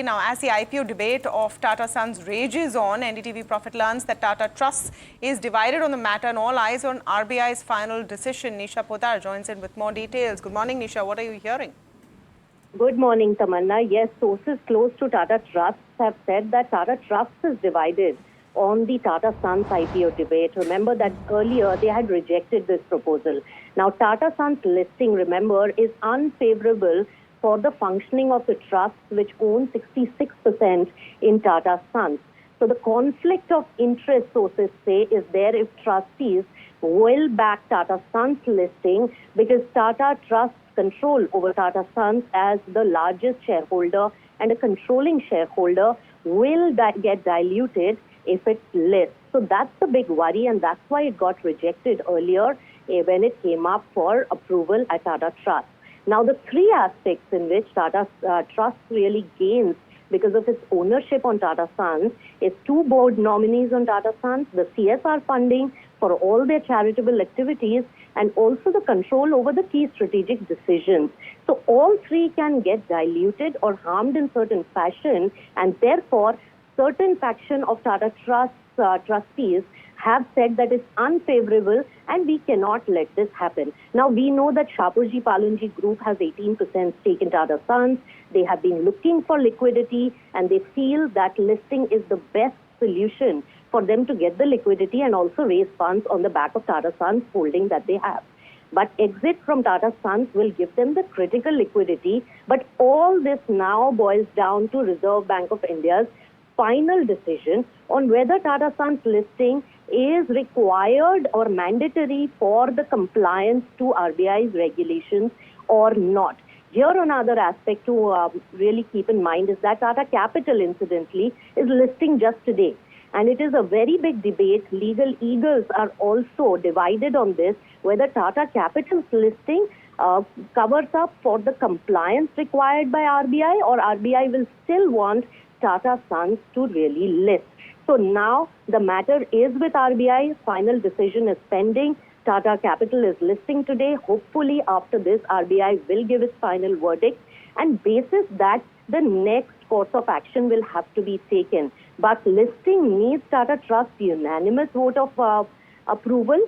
Now, as the IPO debate of Tata Sons rages on, NDTV Profit learns that Tata Trusts is divided on the matter and all eyes on RBI's final decision. Nisha Poddar joins in with more details. Good morning, Nisha. What are you hearing? Good morning, Tamanna. Yes, sources close to Tata Trusts have said that Tata Trusts is divided on the Tata Sons IPO debate. Remember that earlier they had rejected this proposal. Now, Tata Sons listing, remember, is unfavorable for the functioning of the trusts which own 66% in Tata Sons. So the conflict of interest, sources say, is there if trustees will back Tata Sons listing because Tata Trusts control over Tata Sons as the largest shareholder and a controlling shareholder will get diluted if it lists. So that's the big worry, and that's why it got rejected earlier when it came up for approval at Tata Trust. Now, the three aspects in which Tata Trust really gains because of its ownership on Tata Sons is two board nominees on Tata Sons, the CSR funding for all their charitable activities, and also the control over the key strategic decisions. So all three can get diluted or harmed in certain fashion, and therefore certain faction of Tata Trust trustees have said that it's unfavorable and we cannot let this happen. Now, we know that Shapurji Palunji Group has 18% stake in Tata Sons. They have been looking for liquidity and they feel that listing is the best solution for them to get the liquidity and also raise funds on the back of Tata Sons holding that they have. But exit from Tata Sons will give them the critical liquidity. But all this now boils down to Reserve Bank of India's final decision on whether Tata Sons listing is required or mandatory for the compliance to RBI's regulations or not. Here, another aspect to really keep in mind is that Tata Capital, incidentally, is listing just today. And it is a very big debate. Legal eagles are also divided on this, whether Tata Capital's listing covers up for the compliance required by RBI, or RBI will still want Tata Sons to really list. So now the matter is with RBI. Final decision is pending. Tata Capital is listing today. Hopefully after this, RBI will give its final verdict. And basis that, the next course of action will have to be taken. But listing needs Tata Trust unanimous vote of approval.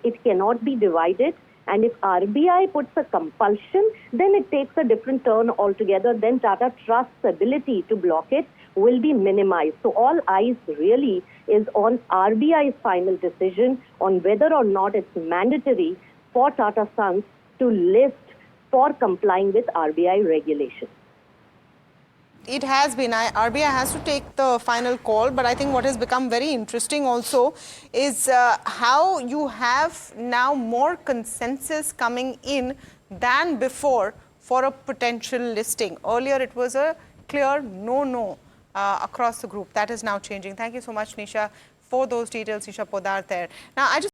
It cannot be divided. And if RBI puts a compulsion, then it takes a different turn altogether. Then Tata Trust's ability to block it will be minimized. So all eyes really is on RBI's final decision on whether or not it's mandatory for Tata Sons to list for complying with RBI regulations. It has been. RBI has to take the final call, but I think what has become very interesting also is how you have now more consensus coming in than before for a potential listing. Earlier, it was a clear no across the group. That is now changing. Thank you so much, Nisha, for those details. Nisha Poddar there. Now, I just